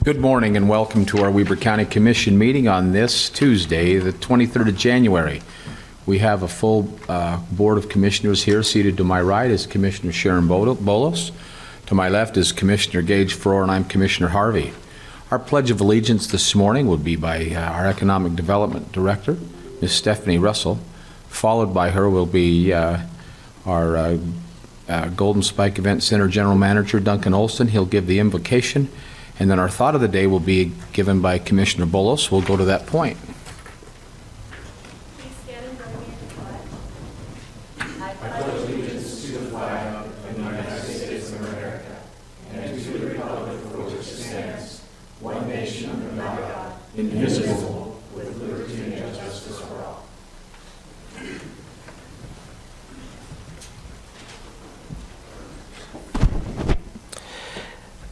Good morning and welcome to our Weber County Commission meeting on this Tuesday, the 23rd of January. We have a full board of commissioners here. Seated to my right is Commissioner Sharon Bolos. To my left is Commissioner Gage Farrar, and I'm Commissioner Harvey. Our Pledge of Allegiance this morning will be by our Economic Development Director, Ms. Stephanie Russell. Followed by her will be our Golden Spike Event Center General Manager, Duncan Olson. He'll give the invocation. And then our thought of the day will be given by Commissioner Bolos. We'll go to that point. Please stand and join me in the pledge. I pledge allegiance to the flag of the United States of America and to the republic for which it stands, one nation under God, indivisible, with liberty and justice for all.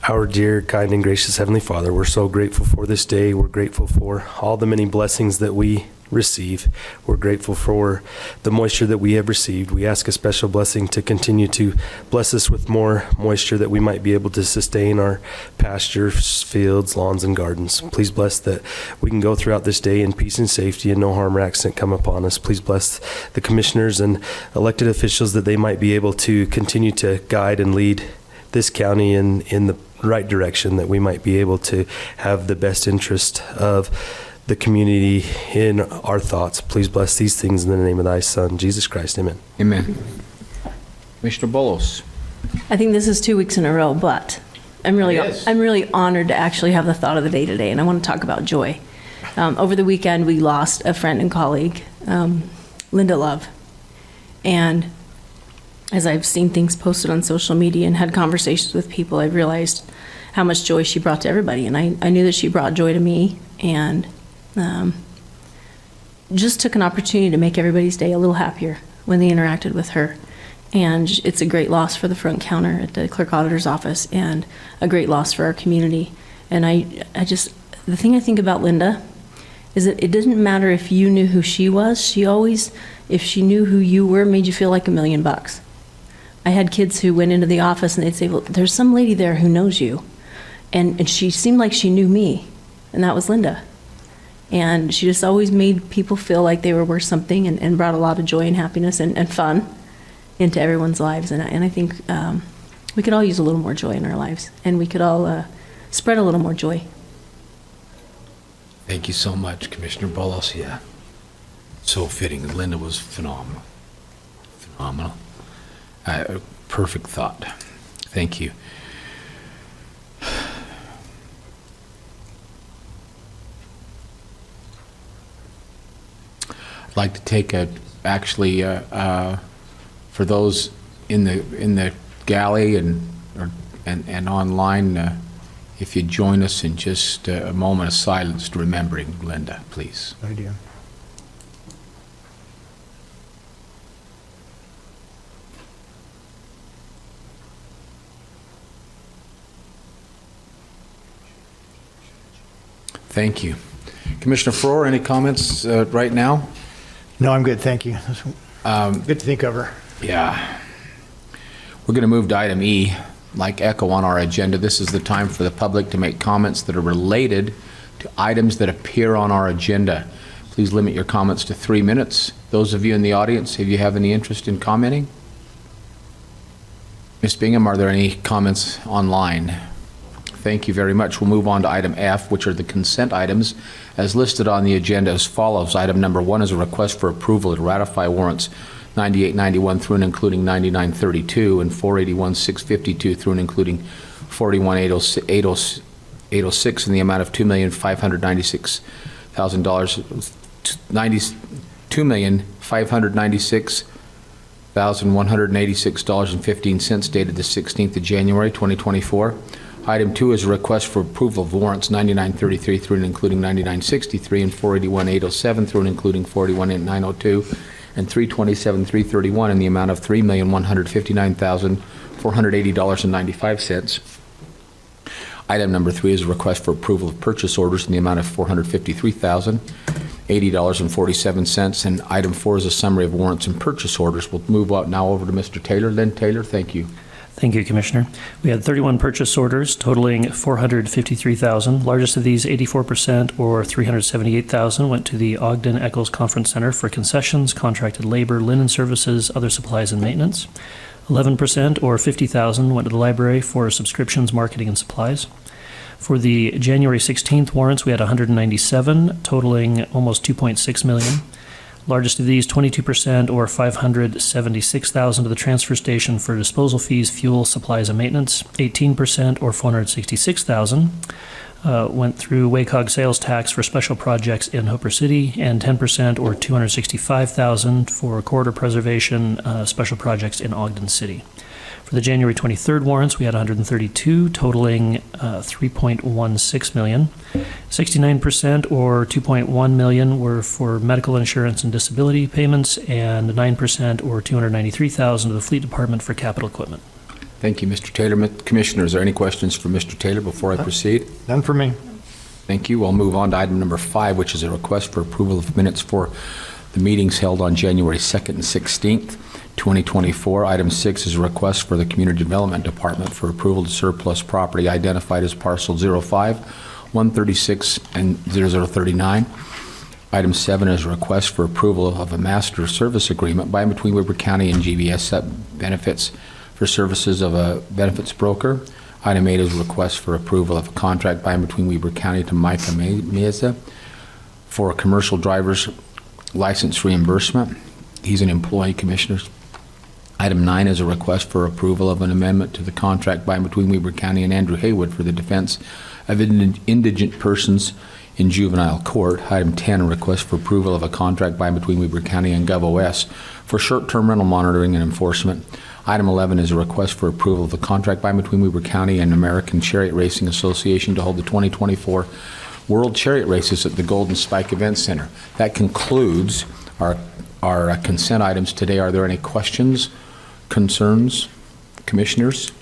Our dear, kind, and gracious Heavenly Father, we're so grateful for this day. We're grateful for all the many blessings that we receive. We're grateful for the moisture that we have received. We ask a special blessing to continue to bless us with more moisture that we might be able to sustain our pastures, fields, lawns, and gardens. Please bless that we can go throughout this day in peace and safety and no harm or accident come upon us. Please bless the commissioners and elected officials that they might be able to continue to guide and lead this county in the right direction, that we might be able to have the best interest of the community in our thoughts. Please bless these things in the name of thy Son, Jesus Christ. Amen. Amen. Commissioner Bolos. I think this is 2 weeks in a row, but I'm really honored to actually have the thought of the day today, and I want to talk about joy. Over the weekend, we lost a friend and colleague, Linda Love, and as I've seen things posted on social media and had conversations with people, I've realized how much joy she brought to everybody. And I knew that she brought joy to me, and just took an opportunity to make everybody's day a little happier when they interacted with her. And it's a great loss for the front counter at the clerk auditor's office, and a great loss for our community. And the thing I think about Linda is that it doesn't matter if you knew who she was. She always, if she knew who you were, made you feel like $1 million. I had kids who went into the office and they'd say, well, there's some lady there who knows you. And she seemed like she knew me, and that was Linda. And she just always made people feel like they were worth something, and brought a lot of joy and happiness and fun into everyone's lives. And I think we could all use a little more joy in our lives, and we could all spread a little more joy. Thank you so much, Commissioner Bolos. Yeah, so fitting. Linda was phenomenal. Phenomenal. Perfect thought. Thank you. I'd like to take for those in the galley and online, if you join us in just a moment of silence, remembering Linda, please. Idea. Thank you. Commissioner Farrar, any comments right now? No, I'm good, thank you. Good to think of her. Yeah. We're going to move to item E. Like Echo on our agenda, this is the time for the public to make comments that are related to items that appear on our agenda. Please limit your comments to 3 minutes. Those of you in the audience, if you have any interest in commenting? Ms. Bingham, are there any comments online? Thank you very much. We'll move on to item F, which are the consent items as listed on the agenda as follows. Item number 1 is a request for approval to ratify warrants 9891 through and including 9932 and 481,652 through and including 41,806 in the amount of $2,596,000, $2,596,186.15 dated the 16th of January 2024. Item 2 is a request for approval of warrants 9933 through and including 9963 and 481,807 through and including 481,902 and 327,331 in the amount of $3,159,480.95. Item number 3 is a request for approval of purchase orders in the amount of $453,080.47. And item 4 is a summary of warrants and purchase orders. We'll move up now over to Mr. Taylor. Lynn Taylor, thank you. Thank you, Commissioner. We had 31 purchase orders totaling $453,000. Largest of these, 84% or $378,000, went to the Ogden Eccles Conference Center for concessions, contracted labor, linen services, other supplies, and maintenance. 11% or $50,000 went to the library for subscriptions, marketing, and supplies. For the January 16th warrants, we had 197, totaling almost $2.6 million. Largest of these, 22% or $576,000 to the transfer station for disposal fees, fuel, supplies, and maintenance. 18% or $466,000 went through WACOG sales tax for special projects in Hooper City, and 10% or $265,000 for corridor preservation special projects in Ogden City. For the January 23rd warrants, we had 132, totaling $3.16 million. 69% or $2.1 million were for medical insurance and disability payments, and 9% or $293,000 to the Fleet Department for capital equipment. Thank you, Mr. Taylor. Commissioner, is there any questions for Mr. Taylor before I proceed? None for me. Thank you. I'll move on to item number 5, which is a request for approval of minutes for the meetings held on January 2nd and 16th, 2024. Item 6 is a request for the Community Development Department for approval to surplus property identified as parcel 05, 136, and 0039. Item 7 is a request for approval of a master service agreement by and between Weber County and GBS Benefits for services of a benefits broker. Item 8 is a request for approval of a contract by and between Weber County to Micah Meza for a commercial driver's license reimbursement. He's an employee, Commissioners. Item 9 is a request for approval of an amendment to the contract by and between Weber County and Andrew Haywood for the defense of indigent persons in juvenile court. Item 10, a request for approval of a contract by and between Weber County and GovOS for short-term rental monitoring and enforcement. Item 11 is a request for approval of a contract by and between Weber County and American Chariot Racing Association to hold the 2024 World Chariot Races at the Golden Spike Event Center. That concludes our consent items today. Are there any questions, concerns, Commissioners?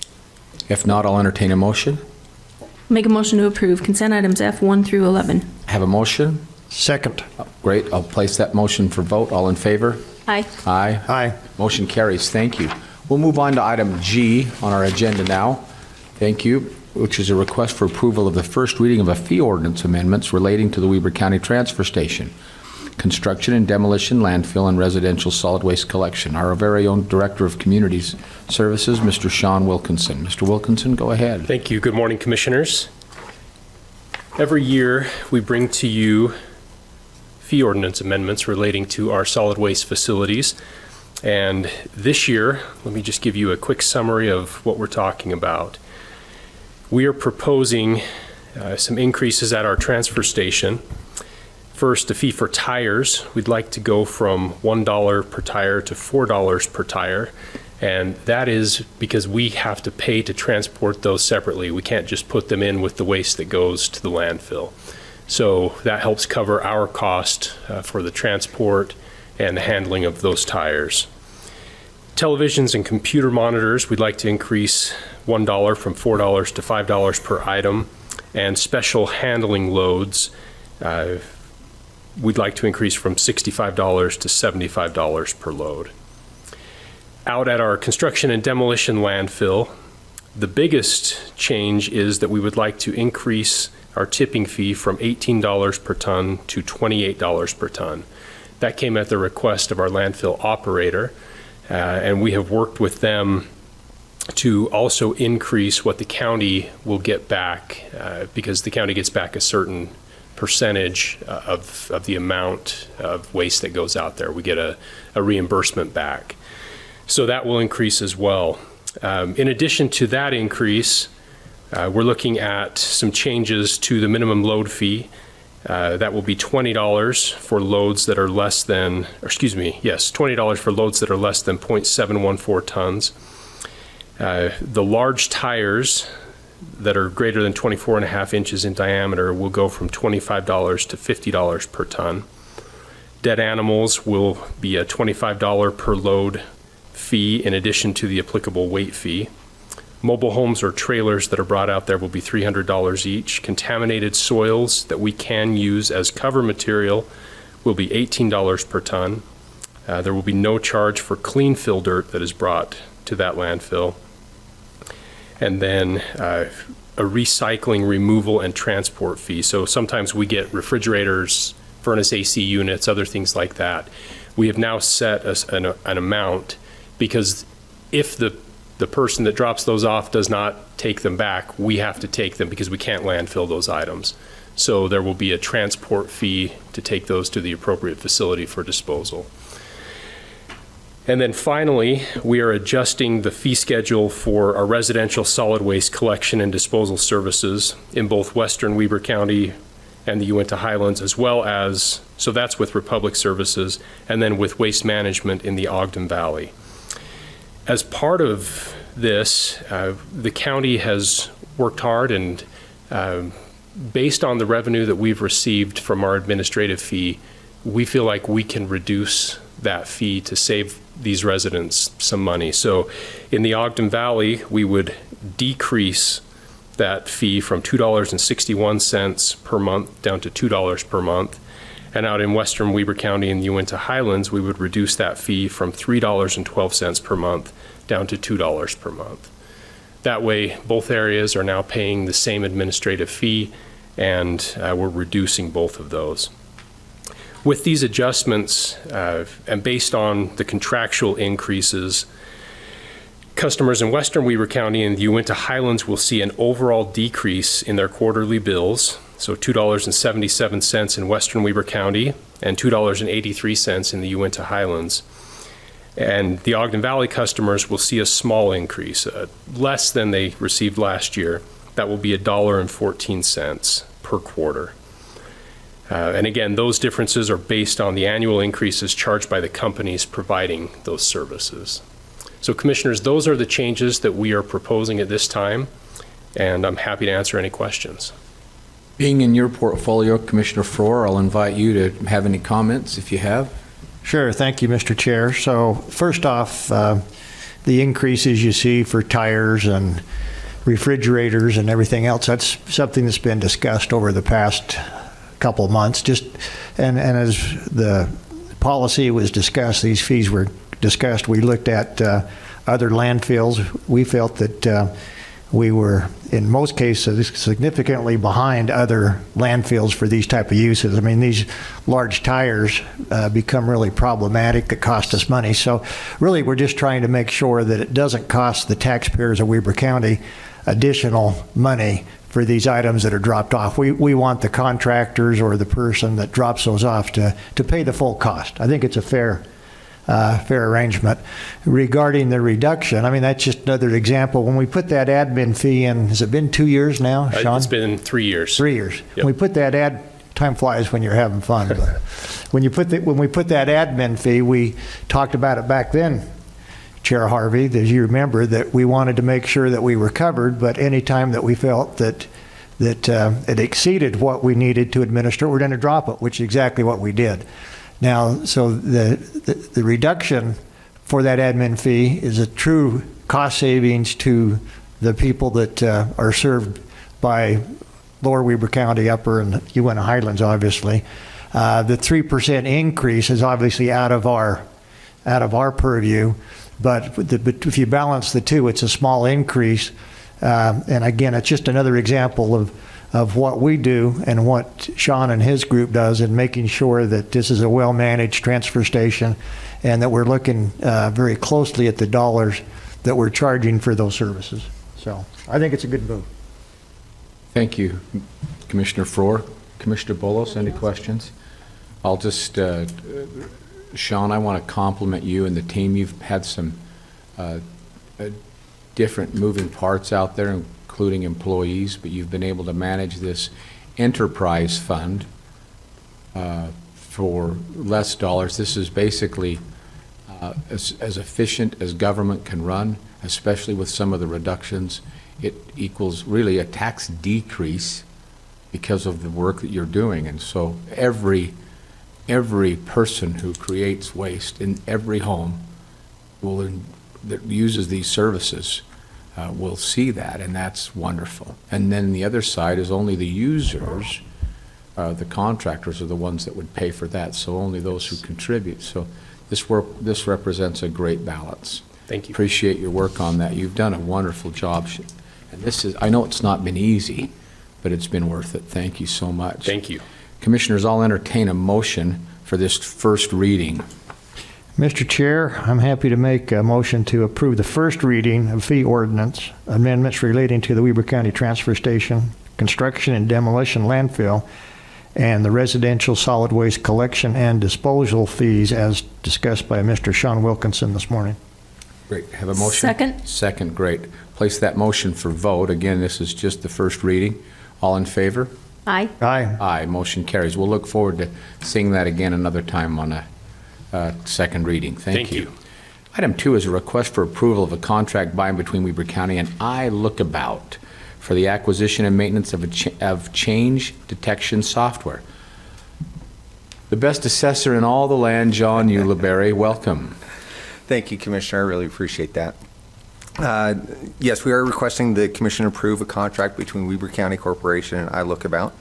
If not, I'll entertain a motion. Make a motion to approve consent items F1 through 11. Have a motion? Second. Great. I'll place that motion for vote. All in favor? Aye. Aye. Aye. Motion carries. Thank you. We'll move on to item G on our agenda now. Thank you, which is a request for approval of the first reading of a fee ordinance amendments relating to the Weber County Transfer Station, construction and demolition, landfill, and residential solid waste collection. Our very own Director of Communities Services, Mr. Sean Wilkinson. Mr. Wilkinson, go ahead. Thank you. Good morning, Commissioners. Every year, we bring to you fee ordinance amendments relating to our solid waste facilities. And this year, let me just give you a quick summary of what we're talking about. We are proposing some increases at our transfer station. First, a fee for tires. We'd like to go from $1 per tire to $4 per tire. And that is because we have to pay to transport those separately. We can't just put them in with the waste that goes to the landfill. So that helps cover our cost for the transport and the handling of those tires. Televisions and computer monitors, we'd like to increase $1 from $4 to $5 per item. And special handling loads, we'd like to increase from $65 to $75 per load. Out at our construction and demolition landfill, the biggest change is that we would like to increase our tipping fee from $18 per ton to $28 per ton. That came at the request of our landfill operator, and we have worked with them to also increase what the county will get back, because the county gets back a certain percentage of the amount of waste that goes out there. We get a reimbursement back. So that will increase as well. In addition to that increase, we're looking at some changes to the minimum load fee. That will be $20 for loads that are less than, $20 for loads that are less than 0.714 tons. The large tires that are greater than 24.5 inches in diameter will go from $25 to $50 per ton. Dead animals will be a $25 per load fee in addition to the applicable weight fee. Mobile homes or trailers that are brought out there will be $300 each. Contaminated soils that we can use as cover material will be $18 per ton. There will be no charge for clean fill dirt that is brought to that landfill. and then a recycling, removal, and transport fee. So sometimes we get refrigerators, furnace AC units, other things like that. We have now set an amount, because if the person that drops those off does not take them back, we have to take them because we can't landfill those items. So there will be a transport fee to take those to the appropriate facility for disposal. And then finally, we are adjusting the fee schedule for our residential solid waste collection and disposal services in both Western Weber County and the Uinta Highlands, as well as, so that's with Republic Services, and then with waste management in the Ogden Valley. As part of this, the county has worked hard, and based on the revenue that we've received from our administrative fee, we feel like we can reduce that fee to save these residents some money. So in the Ogden Valley, we would decrease that fee from $2.61 per month down to $2 per month. And out in Western Weber County in the Uinta Highlands, we would reduce that fee from $3.12 per month down to $2 per month. That way, both areas are now paying the same administrative fee, and we're reducing both of those. With these adjustments, and based on the contractual increases, customers in Western Weber County and the Uinta Highlands will see an overall decrease in their quarterly bills. So $2.77 in Western Weber County and $2.83 in the Uinta Highlands. And the Ogden Valley customers will see a small increase, less than they received last year. That will be $1.14 per quarter. And again, those differences are based on the annual increases charged by the companies providing those services. So Commissioners, those are the changes that we are proposing at this time, and I'm happy to answer any questions. Being in your portfolio, Commissioner Frohr, I'll invite you to have any comments if you have. Sure, thank you, Mr. Chair. So first off, the increases you see for tires and refrigerators and everything else, that's something that's been discussed over the past couple of months. And as the policy was discussed, these fees were discussed, we looked at other landfills. We felt that we were, in most cases, significantly behind other landfills for these type of uses. I mean, these large tires become really problematic that cost us money. So really, we're just trying to make sure that it doesn't cost the taxpayers of Weber County additional money for these items that are dropped off. We want the contractors or the person that drops those off to pay the full cost. I think it's a fair arrangement. Regarding the reduction, I mean, that's just another example. When we put that admin fee in, has it been 2 years now, Sean? It's been 3 years. 3 years. Yep. When we put that time flies when you're having fun. But when we put that admin fee, we talked about it back then, Chair Harvey, as you remember, that we wanted to make sure that we were covered, but any time that we felt that it exceeded what we needed to administer, we're going to drop it, which is exactly what we did. Now, so the reduction for that admin fee is a true cost savings to the people that are served by Lower Weber County, Upper, and Uinta Highlands, obviously. The 3% increase is obviously out of our purview, but if you balance the two, it's a small increase. And again, it's just another example of what we do and what Sean and his group does in making sure that this is a well-managed transfer station and that we're looking very closely at the dollars that we're charging for those services. So I think it's a good move. Thank you, Commissioner Frohr. Commissioner Bolos, any questions? I'll just, Sean, I want to compliment you and the team. You've had some different moving parts out there, including employees, but you've been able to manage this enterprise fund for less dollars. This is basically as efficient as government can run, especially with some of the reductions. It equals really a tax decrease because of the work that you're doing. And so every person who creates waste in every home that uses these services will see that, and that's wonderful. And then the other side is only the users, the contractors are the ones that would pay for that, so only those who contribute. So this represents a great balance. Thank you. Appreciate your work on that. You've done a wonderful job, And this is, I know it's not been easy, but it's been worth it. Thank you so much. Thank you. Commissioners, I'll entertain a motion for this first reading. Mr. Chair, I'm happy to make a motion to approve the first reading of fee ordinance amendments relating to the Weber County Transfer Station, construction and demolition landfill, and the residential solid waste collection and disposal fees as discussed by Mr. Sean Wilkinson this morning. Great. Have a motion? Second. Second, great. Place that motion for vote. Again, this is just the first reading. All in favor? Aye. Aye. Aye, motion carries. We'll look forward to seeing that again another time on a second reading. Thank you. Item 2 is a request for approval of a contract by and between Weber County and iLookabout for the acquisition and maintenance of change detection software. The best assessor in all the land, John Ulibarri, welcome. Thank you, Commissioner. I really appreciate that. Yes, we are requesting the Commission approve a contract between Weber County Corporation and iLookabout.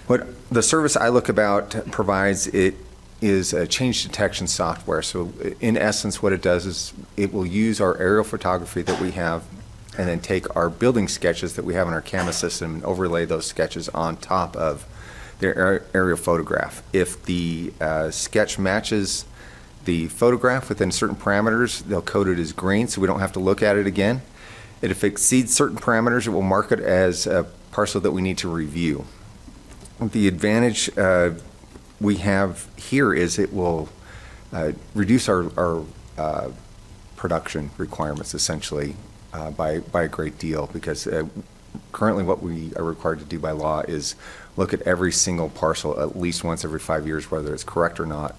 What the service iLookabout provides, it is a change detection software. So in essence, what it does is it will use our aerial photography that we have and then take our building sketches that we have in our camera system and overlay those sketches on top of their aerial photograph. If the sketch matches the photograph within certain parameters, they'll code it as green so we don't have to look at it again. And if it exceeds certain parameters, it will mark it as a parcel that we need to review. The advantage we have here is it will reduce our production requirements essentially by a great deal, because currently what we are required to do by law is look at every single parcel at least once every 5 years, whether it's correct or not.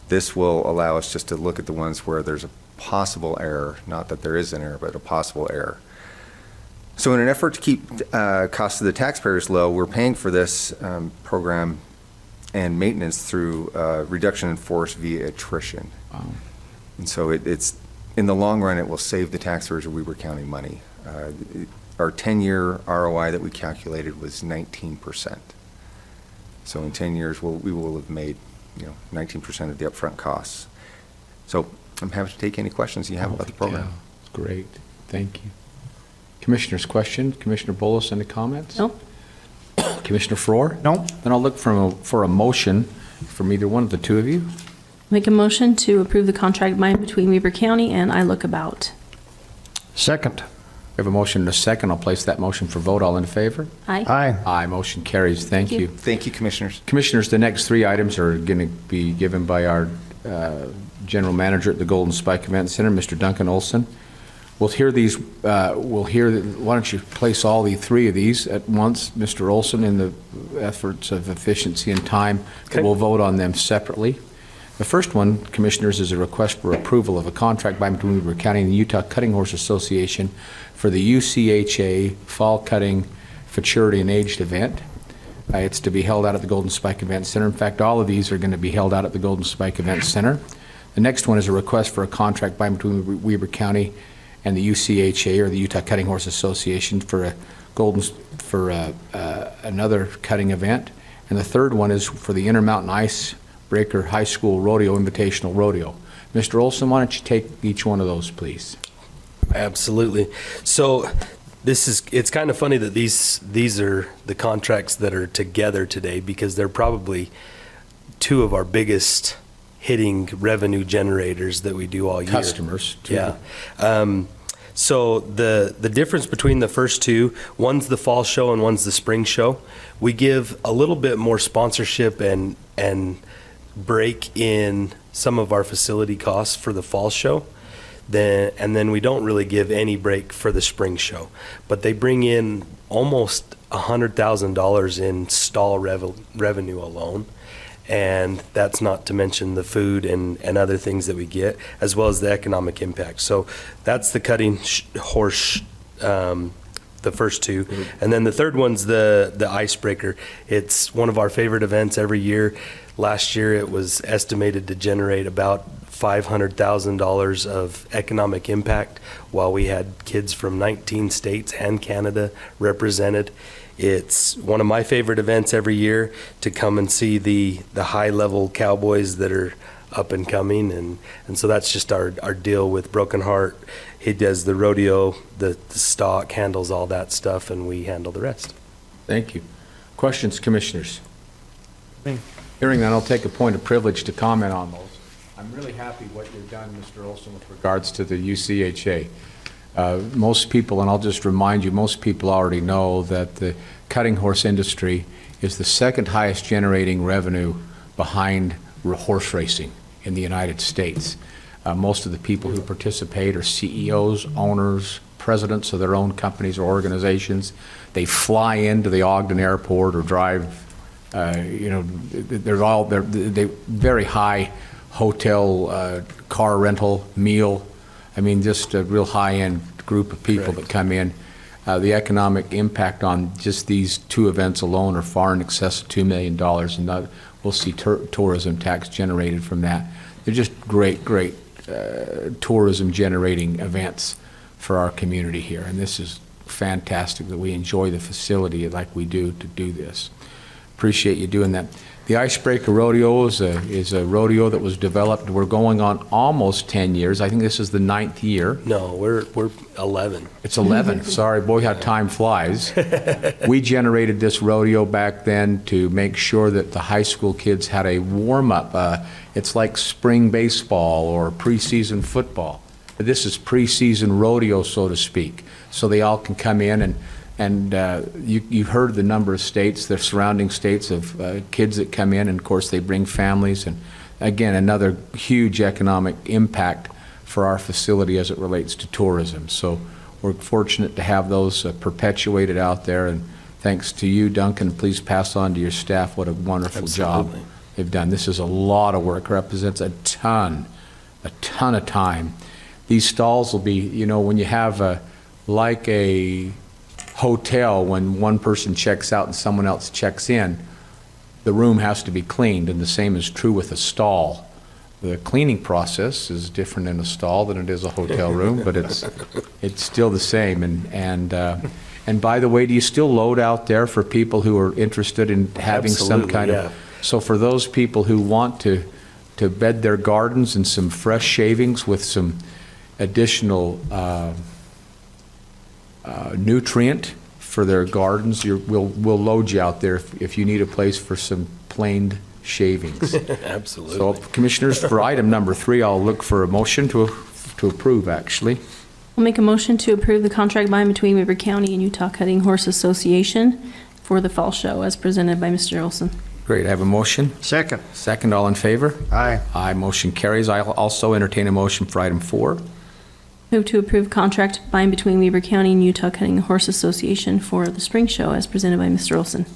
This will allow us just to look at the ones where there's a possible error, not that there is an error, but a possible error. So in an effort to keep costs of the taxpayers low, we're paying for this program and maintenance through reduction in force via attrition. Wow. And so it's, in the long run, it will save the taxpayers of Weber County money. Our 10-year ROI that we calculated was 19%. So in 10 years, we will have made 19% of the upfront costs. So I'm happy to take any questions you have about the program. Yeah, it's great. Thank you. Commissioners, questions? Commissioner Bolus, any comments? No. Commissioner Faur? No. Then I'll look for a motion from either one of the two of you. Make a motion to approve the contract by and between Weber County and iLookabout. Second. We have a motion and a second. I'll place that motion for vote. All in favor? Aye. Aye. Aye, motion carries. Thank Thank you. you. Thank you, Commissioners. Commissioners, the next 3 items are going to be given by our General Manager at the Golden Spike Event Center, Mr. Duncan Olson. We'll hear these, why don't you place all 3 of these at once, Mr. Olson, in the efforts of efficiency and time. Okay. We'll vote on them separately. The first one, Commissioners, is a request for approval of a contract by between Weber County and the Utah Cutting Horse Association for the UCHA Fall Cutting Futurity and Aged event. It's to be held out at the Golden Spike Event Center. In fact, all of these are going to be held out at the Golden Spike Event Center. The next one is a request for a contract by between Weber County and the UCHA, or the Utah Cutting Horse Association, for another cutting event. And the third one is for the Intermountain Icebreaker High School Rodeo Invitational Rodeo. Mr. Olson, why don't you take each one of those, please? Absolutely. So it's kind of funny that these are the contracts that are together today, because they're probably 2 of our biggest hitting revenue generators that we do all year. Customers, too. Yeah. So the difference between the first 2, one's the fall show and one's the spring show. We give a little bit more sponsorship and break in some of our facility costs for the fall show. And then we don't really give any break for the spring show. But they bring in almost $100,000 in stall revenue alone. And that's not to mention the food and other things that we get, as well as the economic impact. So that's the cutting horse, the first 2. And then the third one's the icebreaker. It's one of our favorite events every year. Last year it was estimated to generate about $500,000 of economic impact, while we had kids from 19 states and Canada represented. It's one of my favorite events every year, to come and see the high-level cowboys that are up and coming, and so that's just our deal with Broken Heart. He does the rodeo, the stock, handles all that stuff, and we handle the rest. Thank you. Questions, commissioners? Me. Hearing none, I'll take a point of privilege to comment on those. I'm really happy what you've done, Mr. Olson, with regards to the UCHA. Most people, and I'll just remind you, most people already know that the cutting horse industry is the second highest generating revenue behind horse racing in the United States. Most of the people who participate are CEOs, owners, presidents of their own companies or organizations. They fly into the Ogden Airport or drive, they're very high hotel, car rental, meal. I mean, just a real high-end group of people that come in. The economic impact on just these two events alone are far in excess of $2 million, and we'll see tourism tax generated from that. They're just great tourism-generating events for our community here, and this is fantastic that we enjoy the facility like we do to do this. Appreciate you doing that. The Icebreaker Rodeo is a rodeo that was developed. We're going on almost 10 years. I think this is the 9th year. No, we're 11. It's 11. Sorry, boy, how time flies. We generated this rodeo back then to make sure that the high school kids had a warm-up. It's like spring baseball or preseason football. This is preseason rodeo, so to speak. So they all can come in and you heard the number of states, the surrounding states of kids that come in, and of course they bring families, and again, another huge economic impact for our facility as it relates to tourism. So we're fortunate to have those perpetuated out there, and thanks to you, Duncan, please pass on to your staff what a wonderful job they've done. This is a lot of work, represents a ton of time. These stalls will be, when you have like a hotel, when one person checks out and someone else checks in, the room has to be cleaned, and the same is true with a stall. The cleaning process is different in a stall than it is a hotel room, but it's still the same. And by the way, do you still load out there for people who are interested in having some kind of? So for those people who want to bed their gardens in some fresh shavings with some additional nutrient for their gardens, we'll load you out there if you need a place for some planed shavings. Absolutely. So, commissioners, for item number 3, I'll look for a motion to approve, actually. I'll make a motion to approve the contract by and between Weber County and Utah Cutting Horse Association for the fall show as presented by Mr. Olson. Great, I have a motion. Second. Second, all in favor? Aye. Aye, motion carries. I'll also entertain a motion for item 4. Move to approve contract by and between Weber County and Utah Cutting Horse Association for the spring show as presented by Mr. Olson.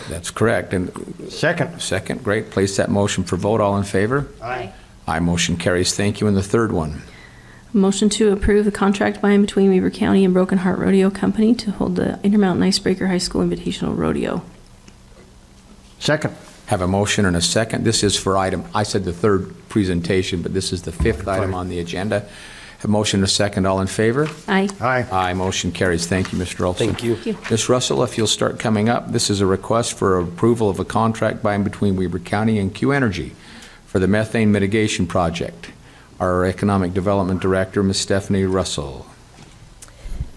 That's correct. And Second. second, great. Place that motion for vote. All in favor? Aye. Aye, motion carries. Thank you. And the third one. Motion to approve the contract by and between Weber County and Broken Heart Rodeo Company to hold the Intermountain Icebreaker High School Invitational Rodeo. Second. Have a motion and a second. This is for I said the third presentation, but this is the 5th item on the agenda. Have a motion and a second. All in favor? Aye. Aye. Aye, motion carries. Thank you, Mr. Olson. Thank you. Thank you. Ms. Russell, if you'll start coming up, this is a request for approval of a contract by and between Weber County and Q Energy for the methane mitigation project. Our Economic Development Director, Ms. Stephanie Russell.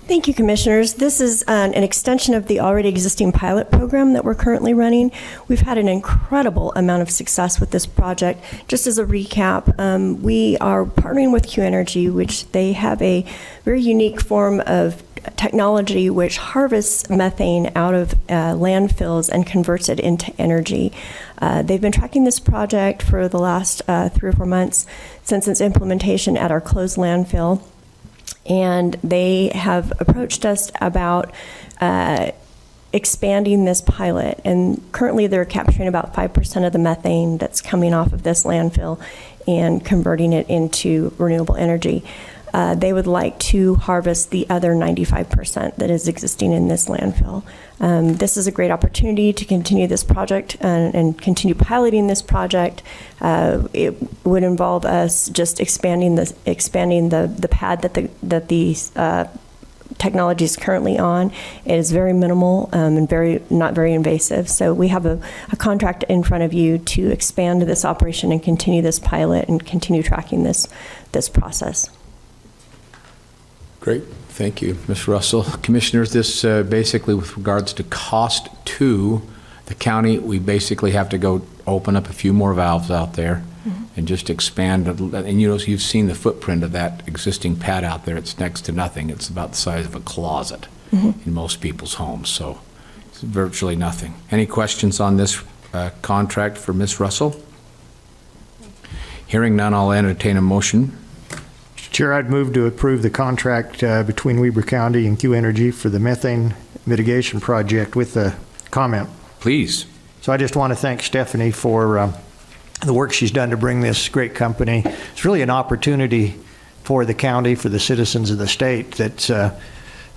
Thank you, Commissioners. This is an extension of the already existing pilot program that we're currently running. We've had an incredible amount of success with this project. Just as a recap, we are partnering with Q Energy, which they have a very unique form of technology which harvests methane out of landfills and converts it into energy. They've been tracking this project for the last 3 or 4 months since its implementation at our closed landfill. And they have approached us about expanding this pilot. And currently they're capturing about 5% of the methane that's coming off of this landfill and converting it into renewable energy. They would like to harvest the other 95% that is existing in this landfill. This is a great opportunity to continue this project and continue piloting this project. It would involve us just expanding the pad that the technology is currently on. It is very minimal and not very invasive. So we have a contract in front of you to expand this operation and continue this pilot and continue tracking this process. Great, thank you, Ms. Russell. Commissioners, this basically with regards to cost to the county, we basically have to go open up a few more valves out there and just expand. And you've seen the footprint of that existing pad out there. It's next to nothing. It's about the size of a closet in most people's homes, so it's virtually nothing. Any questions on this contract for Ms. Russell? Hearing none, I'll entertain a motion. Chair, I'd move to approve the contract between Weber County and Q Energy for the methane mitigation project with a comment. Please. So I just want to thank Stephanie for the work she's done to bring this great company. It's really an opportunity for the county, for the citizens of the state, that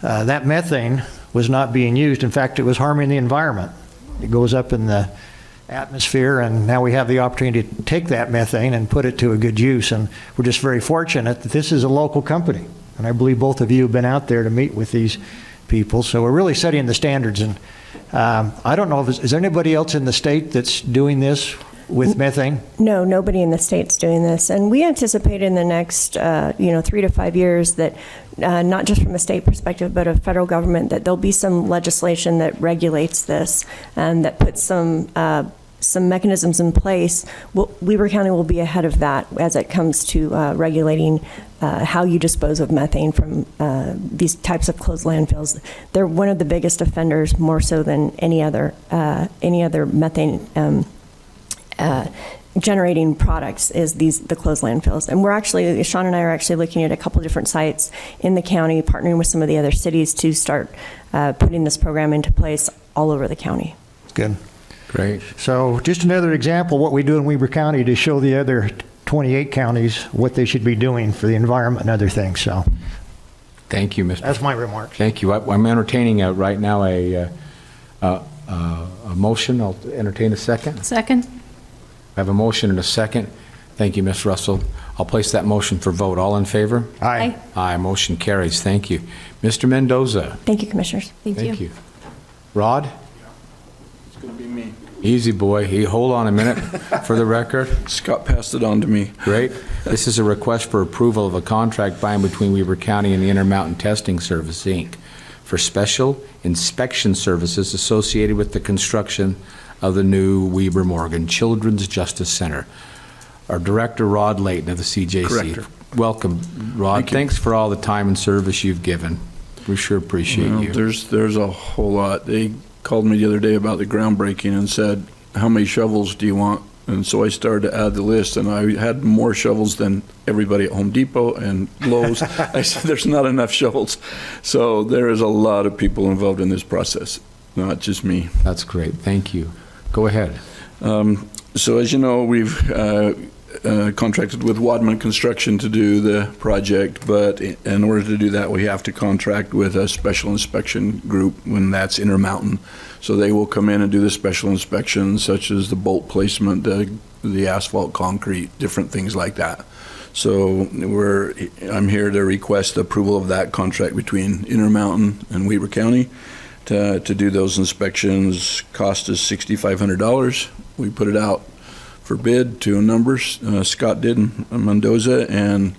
that methane was not being used. In fact, it was harming the environment. It goes up in the atmosphere, and now we have the opportunity to take that methane and put it to a good use. And we're just very fortunate that this is a local company. And I believe both of you have been out there to meet with these people. So we're really setting the standards. And I don't know, is there anybody else in the state that's doing this with methane? No, nobody in the state's doing this. And we anticipate in the next 3 to 5 years that not just from a state perspective, but a federal government, that there'll be some legislation that regulates this and that puts some mechanisms in place. Weber County will be ahead of that as it comes to regulating how you dispose of methane from these types of closed landfills. They're one of the biggest offenders, more so than any other methane generating products is the closed landfills. And Sean and I are actually looking at a couple different sites in the county, partnering with some of the other cities to start putting this program into place all over the county. Good. Great. So just another example of what we do in Weber County to show the other 28 counties what they should be doing for the environment and other things. So Thank you, Mr. that's my remarks. Thank you. I'm entertaining right now a motion. I'll entertain a second. Second? I have a motion and a second. Thank you, Ms. Russell. I'll place that motion for vote. All in favor? Aye. Aye, motion carries. Thank you. Mr. Mendoza? Thank you, Commissioners. Thank you. Rod? It's going to be me. Easy, boy. Hold on a minute for the record. Scott passed it on to me. Great. This is a request for approval of a contract by and between Weber County and the Intermountain Testing Service, Inc. for special inspection services associated with the construction of the new Weber Morgan Children's Justice Center. Our Director, Rod Layton of the CJC. Corrector. Welcome, Rod. Thank you. Thanks for all the time and service you've given. We sure appreciate Well, you. there's a whole lot. They called me the other day about the groundbreaking and said, how many shovels do you want? And so I started to add the list, and I had more shovels than everybody at Home Depot and Lowe's. I said, there's not enough shovels. So there is a lot of people involved in this process, not just me. That's great. Thank you. Go ahead. So as you know, we've contracted with Wadman Construction to do the project, but in order to do that, we have to contract with a special inspection group when that's Intermountain. So they will come in and do the special inspections, such as the bolt placement, the asphalt, concrete, different things like that. So I'm here to request approval of that contract between Intermountain and Weber County to do those inspections. Cost is $6,500. We put it out for bid to numbers. Scott did in Mendoza, and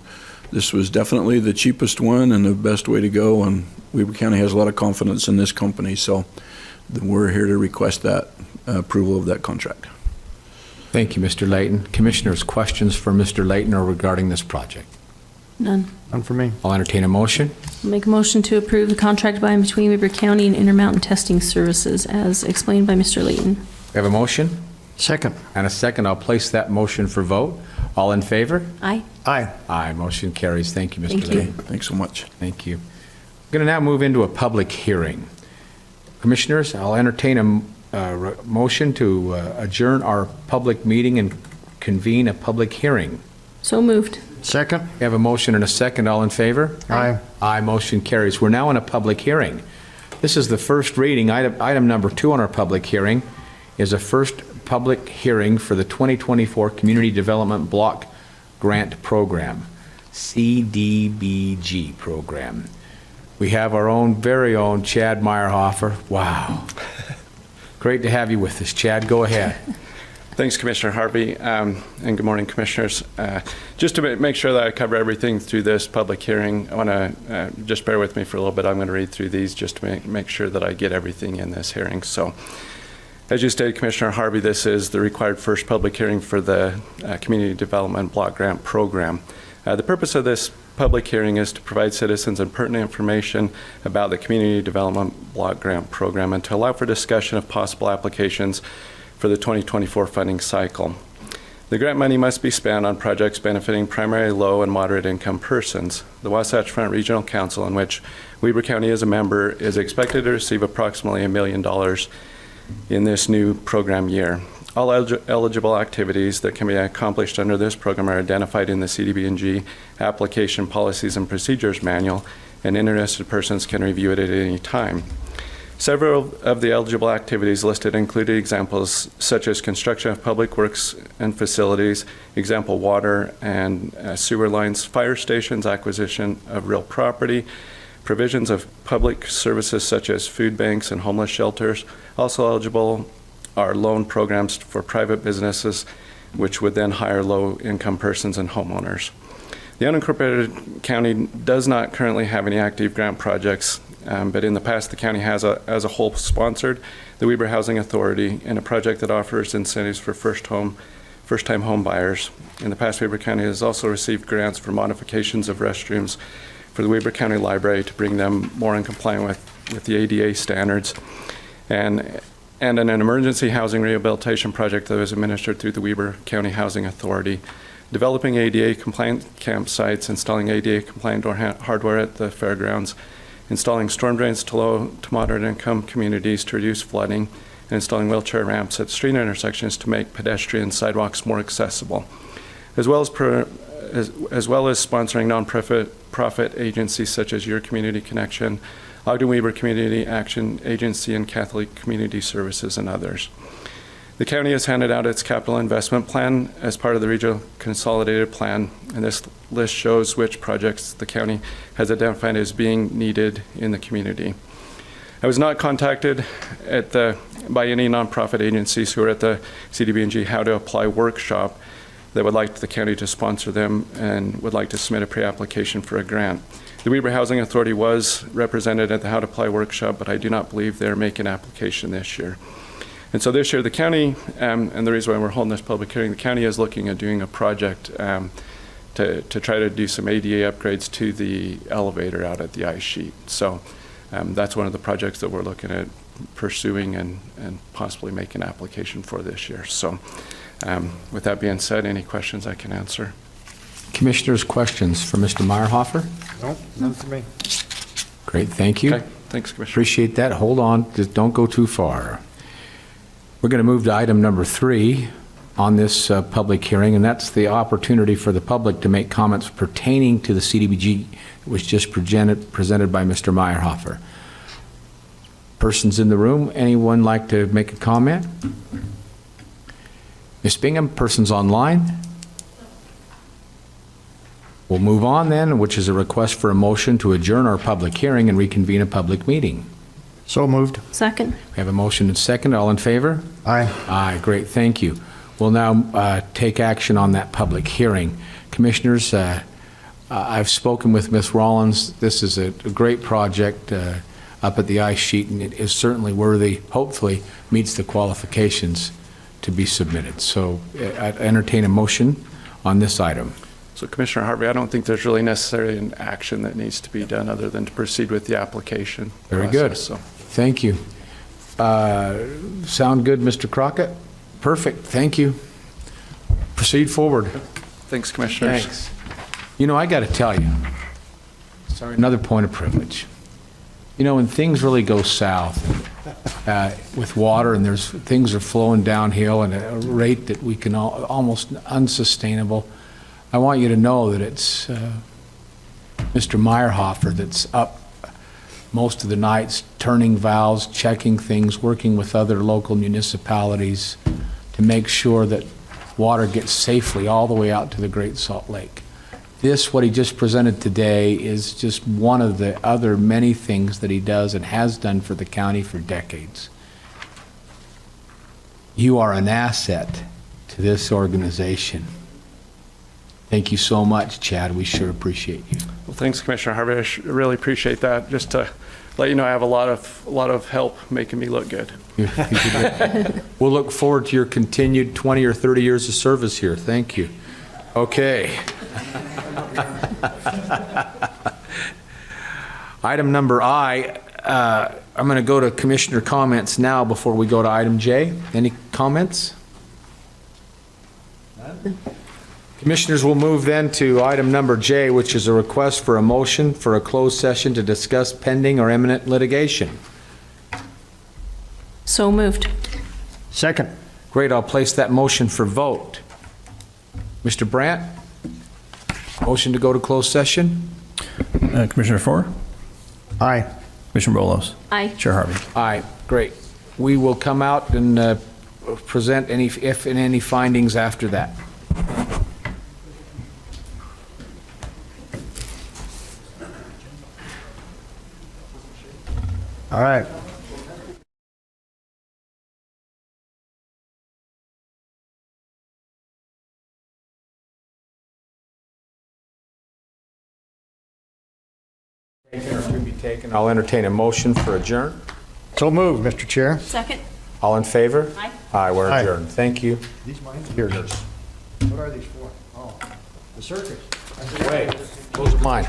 this was definitely the cheapest one and the best way to go. And Weber County has a lot of confidence in this company, so we're here to request that approval of that contract. Thank you, Mr. Layton. Commissioners, questions for Mr. Layton or regarding this project? None. None for me. I'll entertain a motion. I'll make a motion to approve the contract by and between Weber County and Intermountain Testing Services as explained by Mr. Layton. We have a motion Second. and a second. I'll place that motion for vote. All in favor? Aye. Aye. Aye, motion carries. Thank you, Mr. Thank you. Layton. Thanks so much. Thank you. We're going to now move into a public hearing. Commissioners, I'll entertain a motion to adjourn our public meeting and convene a public hearing. So moved. Second. We have a motion and a second. All in favor? Aye. Aye, motion carries. We're now in a public hearing. This is the first reading. Item number 2 on our public hearing is a first public hearing for the 2024 Community Development Block Grant Program, CDBG program. We have our own, very own Chad Meyerhofer. Wow. Great to have you with us. Chad, go ahead. Thanks, Commissioner Harvey, and good morning, Commissioners. Just to make sure that I cover everything through this public hearing, I want to just bear with me for a little bit. I'm going to read through these just to make sure that I get everything in this hearing. So, as you stated, Commissioner Harvey, this is the required first public hearing for the Community Development Block Grant Program. The purpose of this public hearing is to provide citizens and pertinent information about the Community Development Block Grant Program and to allow for discussion of possible applications for the 2024 funding cycle. The grant money must be spent on projects benefiting primarily low and moderate income persons. The Wasatch Front Regional Council, in which Weber County is a member, is expected to receive approximately $1 million in this new program year. All eligible activities that can be accomplished under this program are identified in the CDBG Application Policies and Procedures Manual, and interested persons can review it at any time. Several of the eligible activities listed include examples such as construction of public works and facilities, example water and sewer lines, fire stations, acquisition of real property, provisions of public services such as food banks and homeless shelters. Also eligible are loan programs for private businesses, which would then hire low-income persons and homeowners. The unincorporated county does not currently have any active grant projects, but in the past, the county has, as a whole, sponsored the Weber Housing Authority in a project that offers incentives for first-time home buyers. In the past, Weber County has also received grants for modifications of restrooms for the Weber County Library to bring them more in compliance with the ADA standards, and an emergency housing rehabilitation project that was administered through the Weber County Housing Authority, developing ADA-compliant campsites, installing ADA-compliant door hardware at the fairgrounds, installing storm drains to low to moderate income communities to reduce flooding, and installing wheelchair ramps at street intersections to make pedestrian sidewalks more accessible, as well as sponsoring nonprofit agencies such as Your Community Connection, Ogden Weber Community Action Agency, and Catholic Community Services, and others. The county has handed out its capital investment plan as part of the regional consolidated plan, and this list shows which projects the county has identified as being needed in the community. I was not contacted by any nonprofit agencies who are at the CDBG How to Apply workshop that would like the county to sponsor them and would like to submit a pre-application for a grant. The Weber Housing Authority was represented at the How to Apply workshop, but I do not believe they're making an application this year. And so this year, the county, and the reason why we're holding this public hearing, the county is looking at doing a project to try to do some ADA upgrades to the elevator out at the ice sheet. So that's one of the projects that we're looking at pursuing and possibly making an application for this year. So with that being said, any questions I can answer? Commissioners, questions for Mr. Meyerhofer? No, none for me. Great, thank you. Okay, thanks, Commissioner. Appreciate that. Hold on, just don't go too far. We're going to move to item number 3 on this public hearing, and that's the opportunity for the public to make comments pertaining to the CDBG that was just presented by Mr. Meyerhofer. Persons in the room, anyone like to make a comment? Ms. Bingham, persons online? We'll move on then, which is a request for a motion to adjourn our public hearing and reconvene a public meeting. So moved. Second? We have a motion and second. All in favor? Aye. Aye, great, thank you. We'll now take action on that public hearing. Commissioners, I've spoken with Ms. Rollins. This is a great project up at the ice sheet, and it is certainly worthy, hopefully meets the qualifications to be submitted. So I entertain a motion on this item. So Commissioner Harvey, I don't think there's really necessarily an action that needs to be done other than to proceed with the application Very good. process, so. Thank you. Sound good, Mr. Crockett? Perfect, thank you. Proceed forward. Thanks, Commissioners. Thanks. You know, I got to tell you, sorry, another point of privilege. You know, when things really go south with water and things are flowing downhill at a rate that we can almost unsustainable, I want you to know that it's Mr. Meyerhofer that's up most of the nights turning valves, checking things, working with other local municipalities to make sure that water gets safely all the way out to the Great Salt Lake. this, what he just presented today, is just one of the other many things that he does and has done for the county for decades. You are an asset to this organization. Thank you so much, Chad. We sure appreciate you. Well, thanks, Commissioner Harvey. I really appreciate that. Just to let you know, I have a lot of help making me look good. We'll look forward to your continued 20 or 30 years of service here. Thank you. Okay. Item number I, I'm going to go to commissioner comments now before we go to item J. Any comments? Commissioners, will move then to item number J, which is a request for a motion for a closed session to discuss pending or imminent litigation. So moved. Second. Great, I'll place that motion for vote. Mr. Brandt, motion to go to closed session? Commissioner Faur, Aye. Commissioner Bolos, Aye. Chair Harvey. Aye, great. We will come out and present any, if and any findings after that. All right. I'll entertain a motion for adjourn. So moved, Mr. Chair. Second. All in favor? Aye. Aye, we're Aye. adjourned. Thank you. These mine? Here it is. What are these for? Oh, the circus. Wait, those are mine.